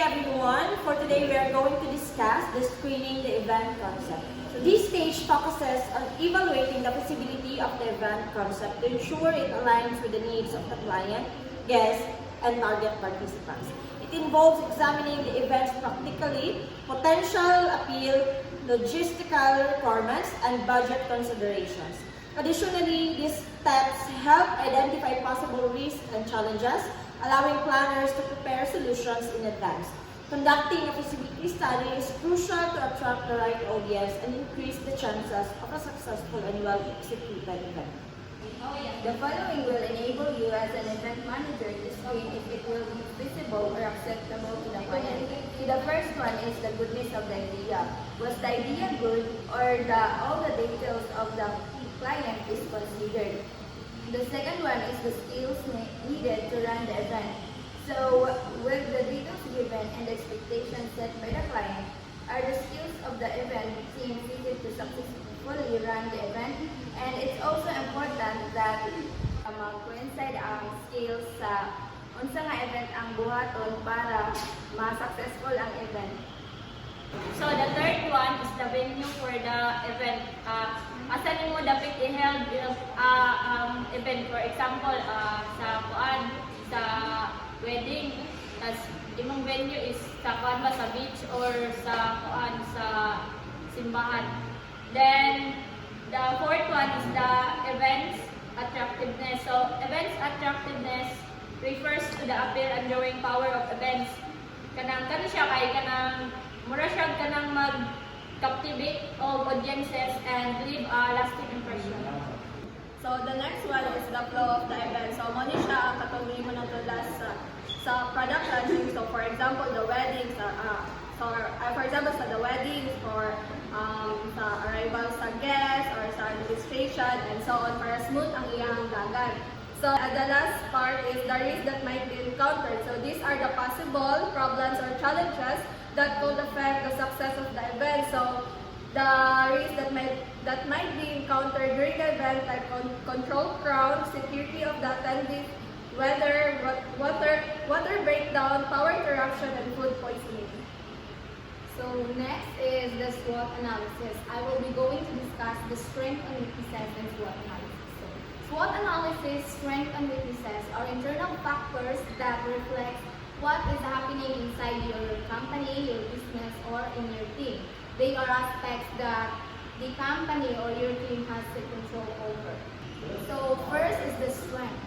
everyone. For today, we are going to discuss the screening the event concept. So this stage focuses on evaluating the feasibility of the event concept to ensure it aligns with the needs of the client, guests, and target participants. It involves examining the event's practically, potential appeal, logistical requirements, and budget considerations. Additionally, these steps help identify possible risks and challenges, allowing planners to prepare solutions in advance. Conducting a feasibility study is crucial to attract the right audience and increase the chances of a successful and well-executed event. The following will enable you as an event manager to screen if it will be feasible or acceptable to the client. The first one is the goodness of the idea. Was the idea good, or all the details of the client is considered? The second one is the skills needed to run the event. So, with the details given and the expectations set by the client, are the skills of the event team fitted to successfully run the event? And it's also important that mag-coincide ang skills sa unsa nga event ang buhaton para ma-successful ang event. So the third one is the venue for the event. Asan mo dapat i-held event, for example, sa wedding, tas imong venue is sa sa beach or sa simbahan. Then the fourth one is the events attractiveness. So events attractiveness refers to the appeal and drawing power of events. Kanang siya kay kanang mura siya kanang mag-captivate of audiences and leave a lasting impression. So the next one is the flow of the event. So mo ni siya ang katong mo na tulas sa product launching. So for example, the weddings, for example sa the weddings or sa arrival sa guests or sa registration and so on para smooth ang iyang dagan. So the last part is the risks that might be encountered. So these are the possible problems or challenges that could affect the success of the event. So the risks that might be encountered during the event, like controlled crowd, security of the attendees, weather, water breakdown, power interruption, and food poisoning. So next is the SWOT analysis. I will be going to discuss the strength and weaknesses in SWOT analysis. So, SWOT analysis, strength and weaknesses are internal factors that reflect what is happening inside your company, your business, or in your team. They are aspects that the company or your team has to control over. So first is the strength.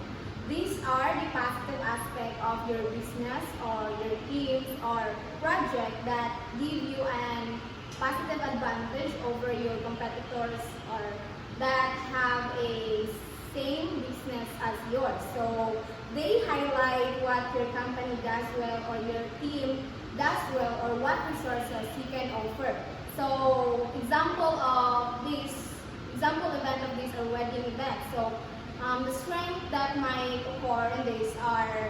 These are the positive aspect of your business or your teams or project that give you an positive advantage over your competitors or that have a same business as yours. So they highlight what your company does well or your team does well or what resources you can offer. So example event of this are wedding event. So the strength that might occur in this are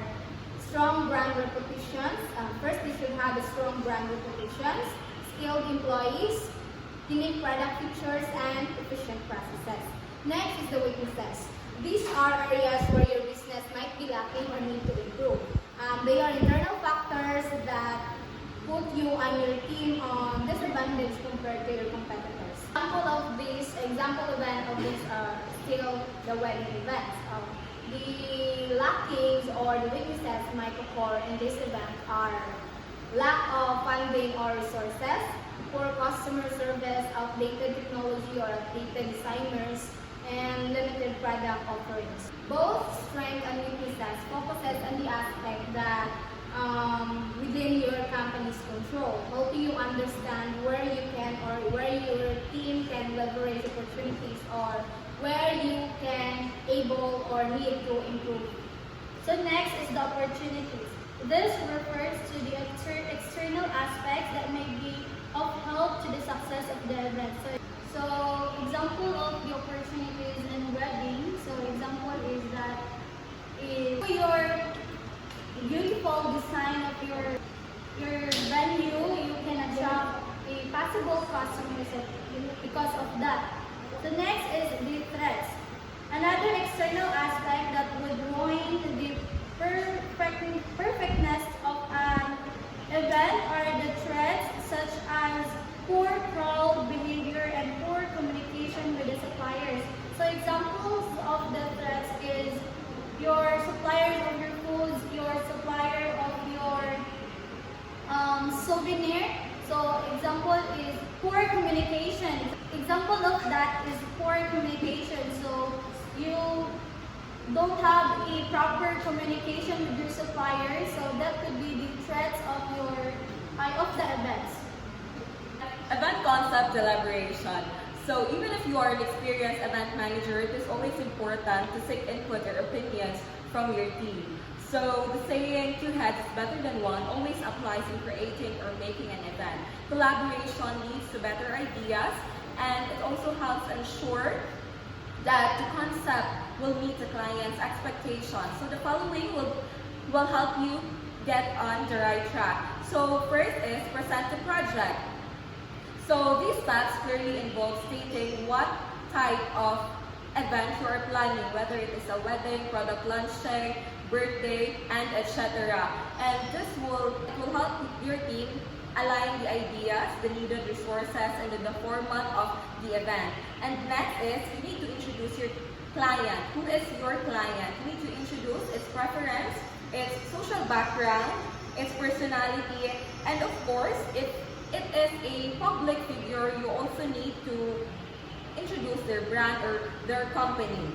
strong brand reputations. First, you should have a strong brand reputations, skilled employees, unique product features, and efficient processes. Next is the weaknesses. These are areas where your business might be lacking or need to improve. They are internal factors that put you and your team on disadvantage compared to your competitors. Example event of this are still the wedding events. The lackings or the weaknesses might occur in this event are lack of funding or resources, poor customer service, outdated technology or outdated designers, and limited product offerings. Both strength and weaknesses focuses on the aspect that within your company's control, helping you understand where you can or where your team can leverage opportunities or where you can able or need to improve. So next is the opportunities. This refers to the external aspects that may be of help to the success of the event. So example of the opportunities in wedding. So example is that your beautiful design of your venue, you can attract a possible customers because of that. The next is the threats. Another external aspect that would ruin the perfectness of an event poor communication. Example of that is poor communication. So you don't have a proper communication with your suppliers, so that could be the threats of the events. Event concept elaboration. So even if you are an experienced event manager, it is always important to seek input or opinions from your team. So the saying, two heads is better than one, always applies in creating or making an event. Collaboration leads to better ideas, and it also helps ensure that the concept will meet the client's expectations. So the following will help you get on the right track. So first is present the project. So these steps clearly involve stating what type of event you are planning, whether it is a wedding, product launching, birthday, and etc. And this will help your team align the ideas, the needed resources, and the format of the event. And next is you need to introduce your client. Who is your client? You need to introduce its preference, its social background, its personality, and of course, if it is a public figure, you also need to introduce their brand or their company.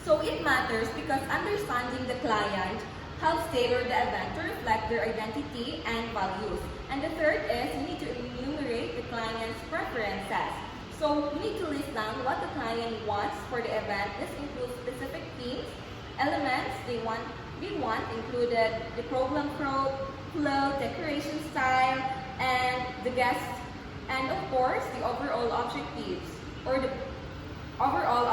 So it matters because understanding the client helps tailor the event to reflect their identity and values. And the third is you need to enumerate the client's preferences. So you need to list down what the client wants for the event. This includes specific themes, elements they want included the program flow, decoration style, and the guests, and of course the overall objectives or the overall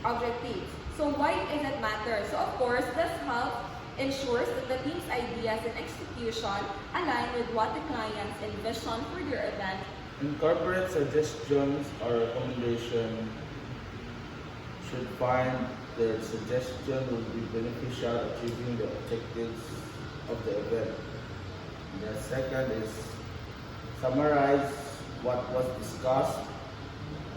objectives. So why does it matter? So of course this helps ensures that the team's ideas and execution align with what the clients envision for their event. Incorporate suggestions or recommendation should find their suggestion will be beneficial achieving the objectives of the event. The second is summarize what was discussed,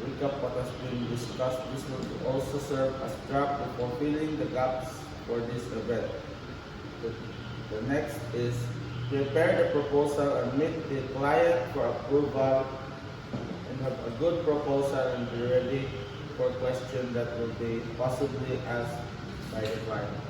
recap what has been discussed. This will also serve as draft for filling the gaps for this event. The next is prepare the proposal and meet the client for approval and have a good proposal and be ready for questions that will be possibly asked by the client.